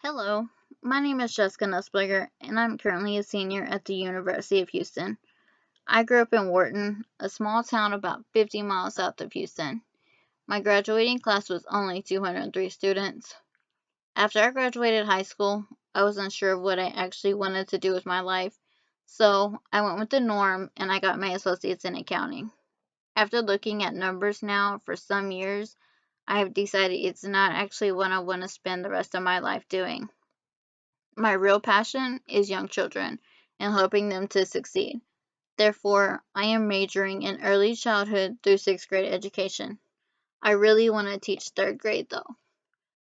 Hello, my name is Jessica Nuspliger, and I'm currently a senior at the University of Houston. I grew up in Wharton, a small town about 50 miles south of Houston. My graduating class was only 203 students. After I graduated high school, I was unsure of what I actually wanted to do with my life, so I went with the norm and I got my associates in accounting. After looking at numbers now for some years, I have decided it's not actually what I want to spend the rest of my life doing. My real passion is young children and helping them to succeed. Therefore, I am majoring in early childhood through sixth grade education. I really want to teach third grade though.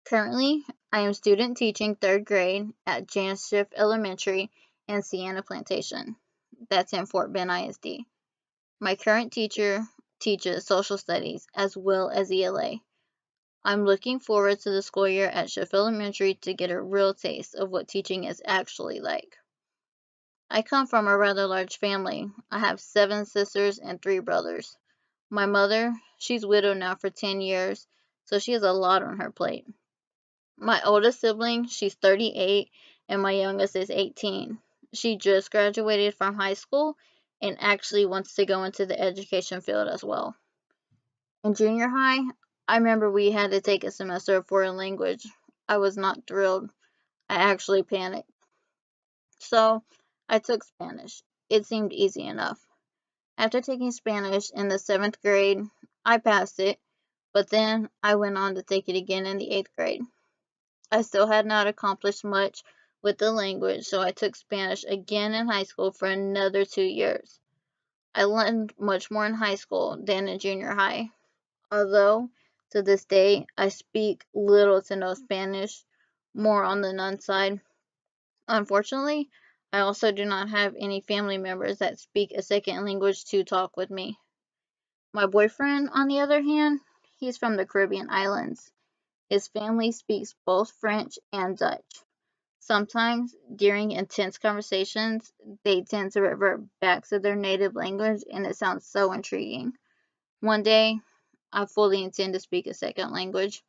Currently, I am student teaching third grade at Janice Schiff Elementary in Sienna Plantation. That's in Fort Bend ISD. My current teacher teaches social studies as well as ELA. I'm looking forward to the school year at Schiff Elementary to get a real taste of what teaching is actually like. I come from a rather large family. I have 7 sisters and 3 brothers. My mother, she's widowed now for 10 years, so she has a lot on her plate. My oldest sibling, she's 38, and my youngest is 18. She just graduated from high school and actually wants to go into the education field as well. In junior high, I remember we had to take a semester of foreign language. I was not thrilled. I actually panicked. So I took Spanish. It seemed easy enough. After taking Spanish in the 7th grade, I passed it, but then I went on to take it again in the 8th grade. I still had not accomplished much with the language, so I took Spanish again in high school for another 2 years. I learned much more in high school than in junior high, although to this day I speak little to no Spanish, more on the none side. Unfortunately, I also do not have any family members that speak a second language to talk with me. My boyfriend, on the other hand, he's from the Caribbean islands. His family speaks both French and Dutch. Sometimes, during intense conversations, they tend to revert back to their native language, and it sounds so intriguing. One day, I fully intend to speak a second language.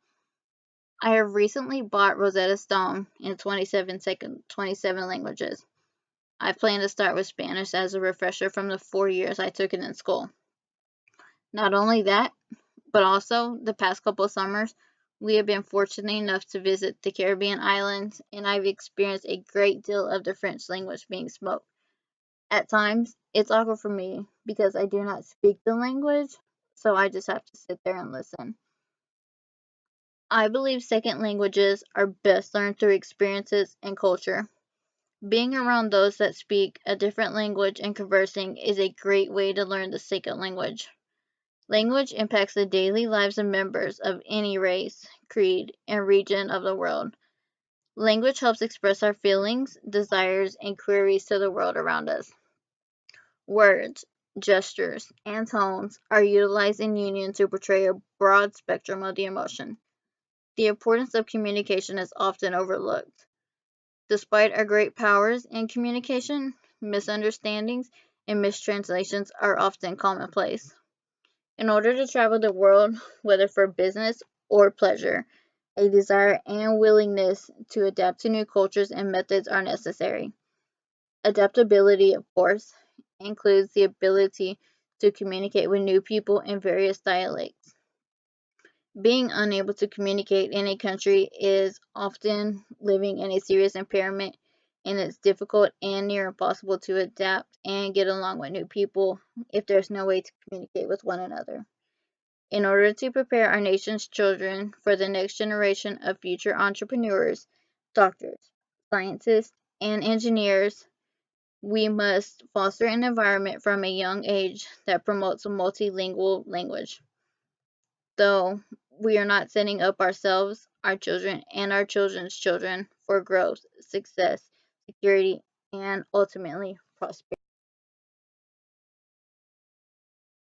I have recently bought Rosetta Stone in 27 languages. I plan to start with Spanish as a refresher from the 4 years I took it in school. Not only that, but also the past couple summers, we have been fortunate enough to visit the Caribbean islands, and I've experienced a great deal of the French language being spoke. At times, it's awkward for me because I do not speak the language, so I just have to sit there and listen. I believe second languages are best learned through experiences and culture. Being around those that speak a different language and conversing is a great way to learn the second language. Language impacts the daily lives of members of any race, creed, and region of the world. Language helps express our feelings, desires, and queries to the world around us. Words, gestures, and tones are utilized in union to portray a broad spectrum of the emotion. The importance of communication is often overlooked. Despite our great powers in communication, misunderstandings and mistranslations are often commonplace. In order to travel the world, whether for business or pleasure, a desire and willingness to adapt to new cultures and methods are necessary. Adaptability, of course, includes the ability to communicate with new people in various dialects. Being unable to communicate in a country is often living in a serious impairment, and it's difficult and near impossible to adapt and get along with new people if there's no way to communicate with one another. In order to prepare our nation's children for the next generation of future entrepreneurs, doctors, scientists, and engineers, we must foster an environment from a young age that promotes a multilingual language. Though we are not setting up ourselves, our children, and our children's children for growth, success, security, and ultimately prosperity.